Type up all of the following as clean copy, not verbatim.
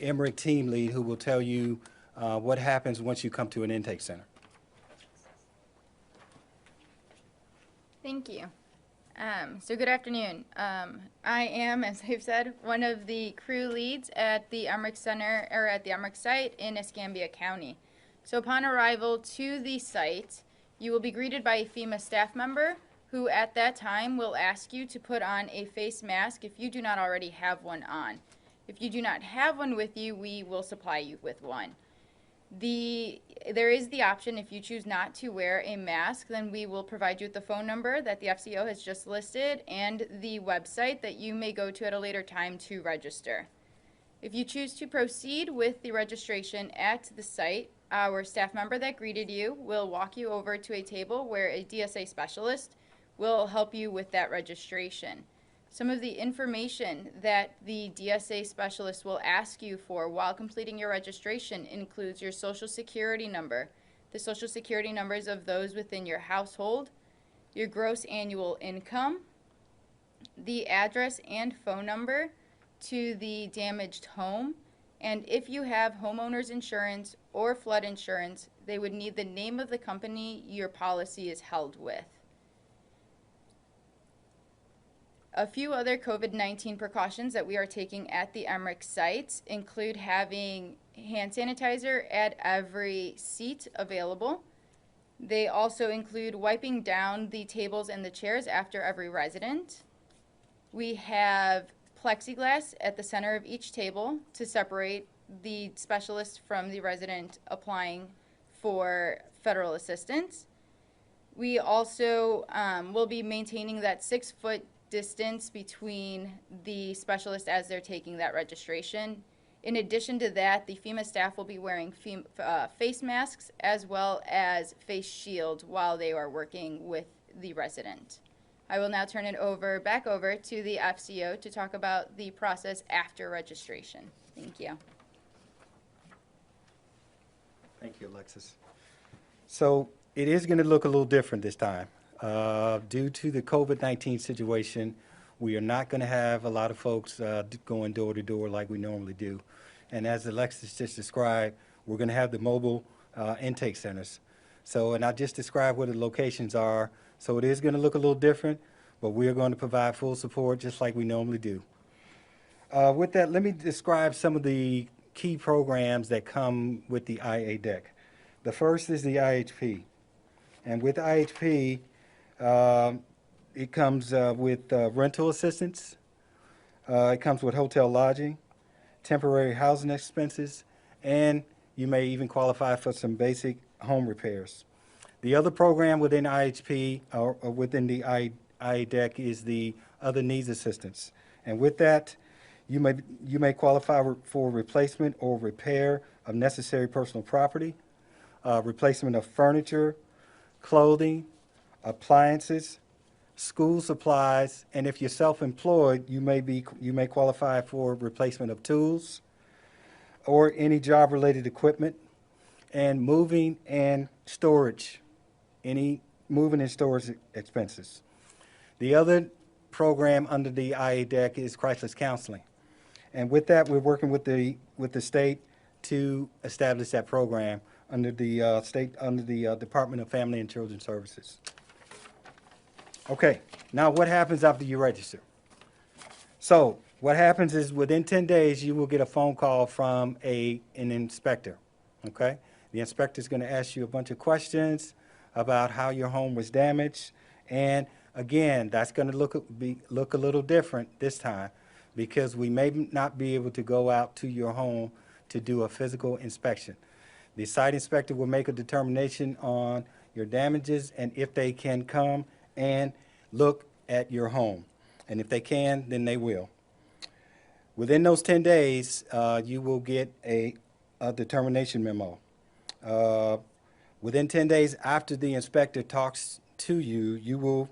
Emmerich team lead who will tell you what happens once you come to an intake center. Thank you. So good afternoon. I am, as I've said, one of the crew leads at the Emmerich Center, or at the Emmerich site in Escambia County. So upon arrival to the site, you will be greeted by a FEMA staff member who at that time will ask you to put on a face mask if you do not already have one on. If you do not have one with you, we will supply you with one. There is the option, if you choose not to wear a mask, then we will provide you with the phone number that the FCO has just listed and the website that you may go to at a later time to register. If you choose to proceed with the registration at the site, our staff member that greeted you will walk you over to a table where a DSA specialist will help you with that registration. Some of the information that the DSA specialist will ask you for while completing your registration includes your social security number, the social security numbers of those within your household, your gross annual income, the address and phone number to the damaged home, and if you have homeowners insurance or flood insurance, they would need the name of the company your policy is held with. A few other COVID-19 precautions that we are taking at the Emmerich sites include having hand sanitizer at every seat available. They also include wiping down the tables and the chairs after every resident. We have plexiglass at the center of each table to separate the specialist from the resident applying for federal assistance. We also will be maintaining that 6-foot distance between the specialist as they're taking that registration. In addition to that, the FEMA staff will be wearing face masks as well as face shields while they are working with the resident. I will now turn it back over to the FCO to talk about the process after registration. Thank you. Thank you, Alexis. So it is going to look a little different this time. Due to the COVID-19 situation, we are not going to have a lot of folks going door to door like we normally do. And as Alexis just described, we're going to have the mobile intake centers. So, and I just described where the locations are. So it is going to look a little different, but we are going to provide full support just like we normally do. With that, let me describe some of the key programs that come with the IA deck. The first is the IHP. And with IHP, it comes with rental assistance. It comes with hotel lodging, temporary housing expenses, and you may even qualify for some basic home repairs. The other program within IHP or within the IDEC is the other needs assistance. And with that, you may qualify for replacement or repair of necessary personal property, replacement of furniture, clothing, appliances, school supplies, and if you're self-employed, you may qualify for replacement of tools or any job-related equipment, and moving and storage, any moving and storage expenses. The other program under the IADEC is crisis counseling, and with that, we're working with the state to establish that program under the Department of Family and Children Services. Okay, now what happens after you register? So what happens is within 10 days, you will get a phone call from an inspector, okay? The inspector is going to ask you a bunch of questions about how your home was damaged. And again, that's going to look a little different this time because we may not be able to go out to your home to do a physical inspection. The site inspector will make a determination on your damages and if they can come and look at your home. And if they can, then they will. Within those 10 days, you will get a determination memo. Within 10 days after the inspector talks to you, you will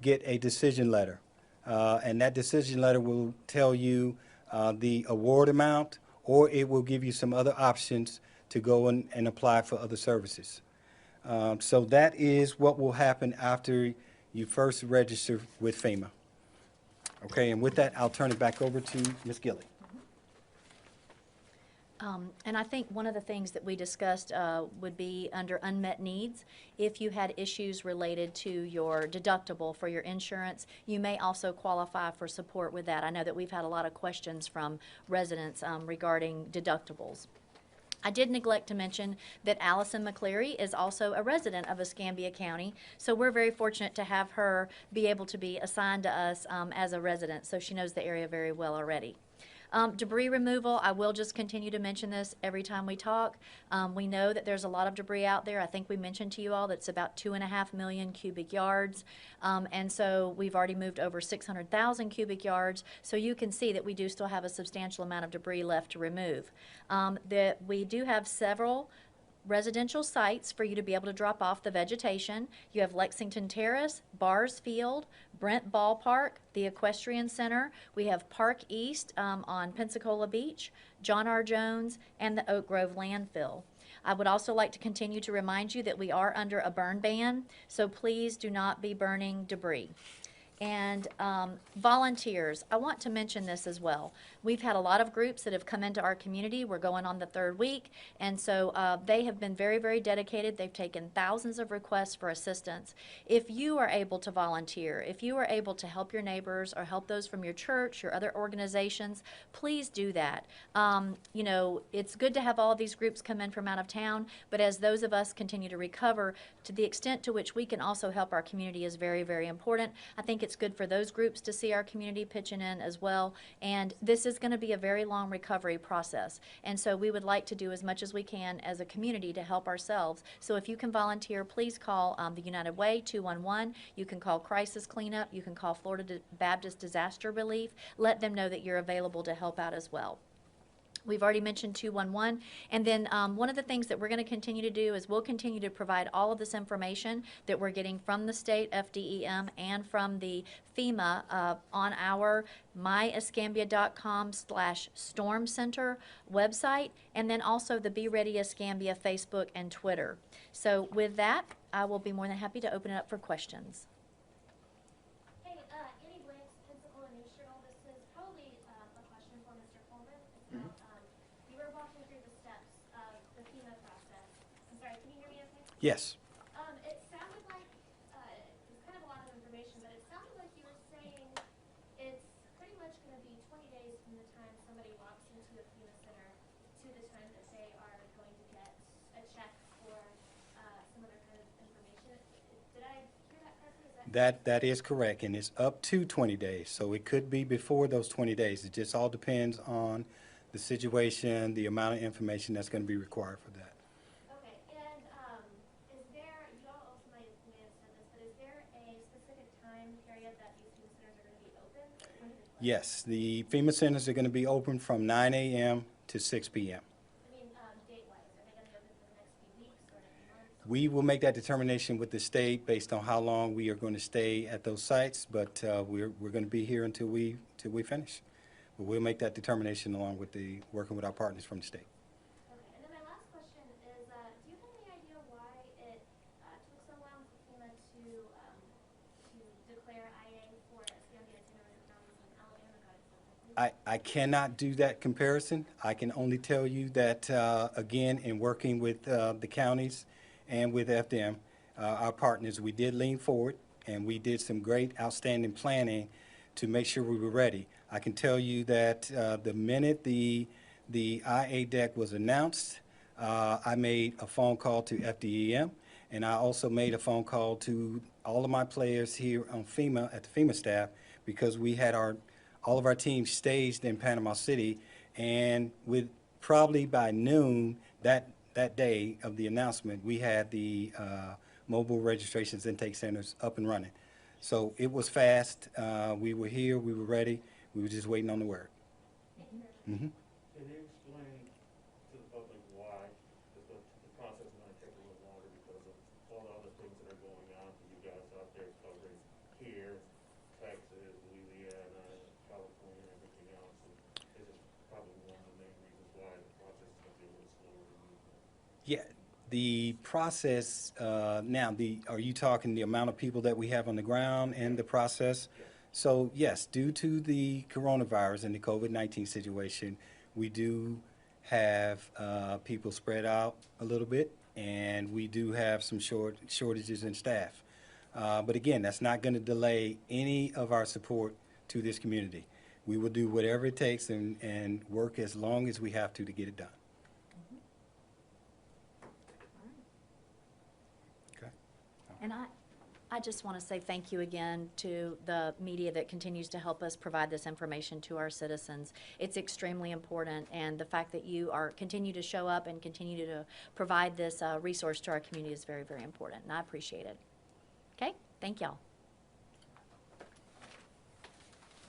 get a decision letter. And that decision letter will tell you the award amount, or it will give you some other options to go and apply for other services. So that is what will happen after you first register with FEMA. Okay, and with that, I'll turn it back over to Ms. Gilley. And I think one of the things that we discussed would be under unmet needs. If you had issues related to your deductible for your insurance, you may also qualify for support with that. I know that we've had a lot of questions from residents regarding deductibles. I did neglect to mention that Allison McCleary is also a resident of Escambia County, so we're very fortunate to have her be able to be assigned to us as a resident, so she knows the area very well already. Debris removal, I will just continue to mention this every time we talk. We know that there's a lot of debris out there. I think we mentioned to you all that it's about 2.5 million cubic yards. And so we've already moved over 600,000 cubic yards. So you can see that we do still have a substantial amount of debris left to remove. That we do have several residential sites for you to be able to drop off the vegetation. You have Lexington Terrace, Bars Field, Brent Ballpark, the Equestrian Center. We have Park East on Pensacola Beach, John R. Jones, and the Oak Grove landfill. I would also like to continue to remind you that we are under a burn ban, so please do not be burning debris. And volunteers, I want to mention this as well. We've had a lot of groups that have come into our community. We're going on the 3rd week, and so they have been very, very dedicated. They've taken thousands of requests for assistance. If you are able to volunteer, if you are able to help your neighbors or help those from your church, your other organizations, please do that. You know, it's good to have all of these groups come in from out of town, but as those of us continue to recover, to the extent to which we can also help our community is very, very important. I think it's good for those groups to see our community pitching in as well. And this is going to be a very long recovery process. And so we would like to do as much as we can as a community to help ourselves. So if you can volunteer, please call the United Way 211. You can call Crisis Cleanup. You can call Florida Baptist Disaster Relief. Let them know that you're available to help out as well. We've already mentioned 211. And then one of the things that we're going to continue to do is we'll continue to provide all of this information that we're getting from the state FDEM and from the FEMA on our myescambia.com/storm center website, and then also the Be Ready Escambia Facebook and Twitter. So with that, I will be more than happy to open it up for questions. Annie Blanks, Pensacola News Journal. This is probably a question for Mr. Coleman. You were walking through the steps of the FEMA process. I'm sorry, can you hear me okay? Yes. It sounded like, it's kind of a lot of information, but it sounded like you were saying it's pretty much going to be 20 days from the time somebody walks into a FEMA center to the time that they are going to get a check for some other kind of information. Did I hear that correctly? That is correct, and it's up to 20 days. So it could be before those 20 days. It just all depends on the situation, the amount of information that's going to be required for that. Okay, and is there, you all also may have said this, but is there a specific time period that these FEMA centers are going to be open? When is it? Yes, the FEMA centers are going to be open from 9 a.m. to 6 p.m. I mean, date-wise, are they going to be open for the next few weeks or months? We will make that determination with the state based on how long we are going to stay at those sites, but we're going to be here until we finish. But we'll make that determination along with working with our partners from the state. Okay, and then my last question is, do you have any idea why it took so long for FEMA to declare IA for Escambia, Tennessee counties, and Alabama got it so quickly? I cannot do that comparison. I can only tell you that, again, in working with the counties and with FDM, our partners, we did lean forward, and we did some great, outstanding planning to make sure we were ready. I can tell you that the minute the IA deck was announced, I made a phone call to FDEM, and I also made a phone call to all of my players here on FEMA, at the FEMA staff, because we had all of our teams staged in Panama City, and with probably by noon that day of the announcement, we had the mobile registrations intake centers up and running. So it was fast. We were here. We were ready. We were just waiting on the word. Mm-hmm. Can you explain to the public why the process might take a little longer because of all the other things that are going on for you guys out there covering here, Texas, Louisiana, California, and everything else? And this is probably one of the main reasons why the process is going to be a little slower than usual. Yeah. The process now, are you talking the amount of people that we have on the ground and the process? Yeah. So yes, due to the coronavirus and the COVID-19 situation, we do have people spread out a little bit, and we do have some shortages in staff. But again, that's not going to delay any of our support to this community. We will do whatever it takes and work as long as we have to get it done. Okay. And I just want to say thank you again to the media that continues to help us provide this information to our citizens. It's extremely important, and the fact that you continue to show up and continue to provide this resource to our community is very, very important, and I appreciate it. Okay, thank y'all.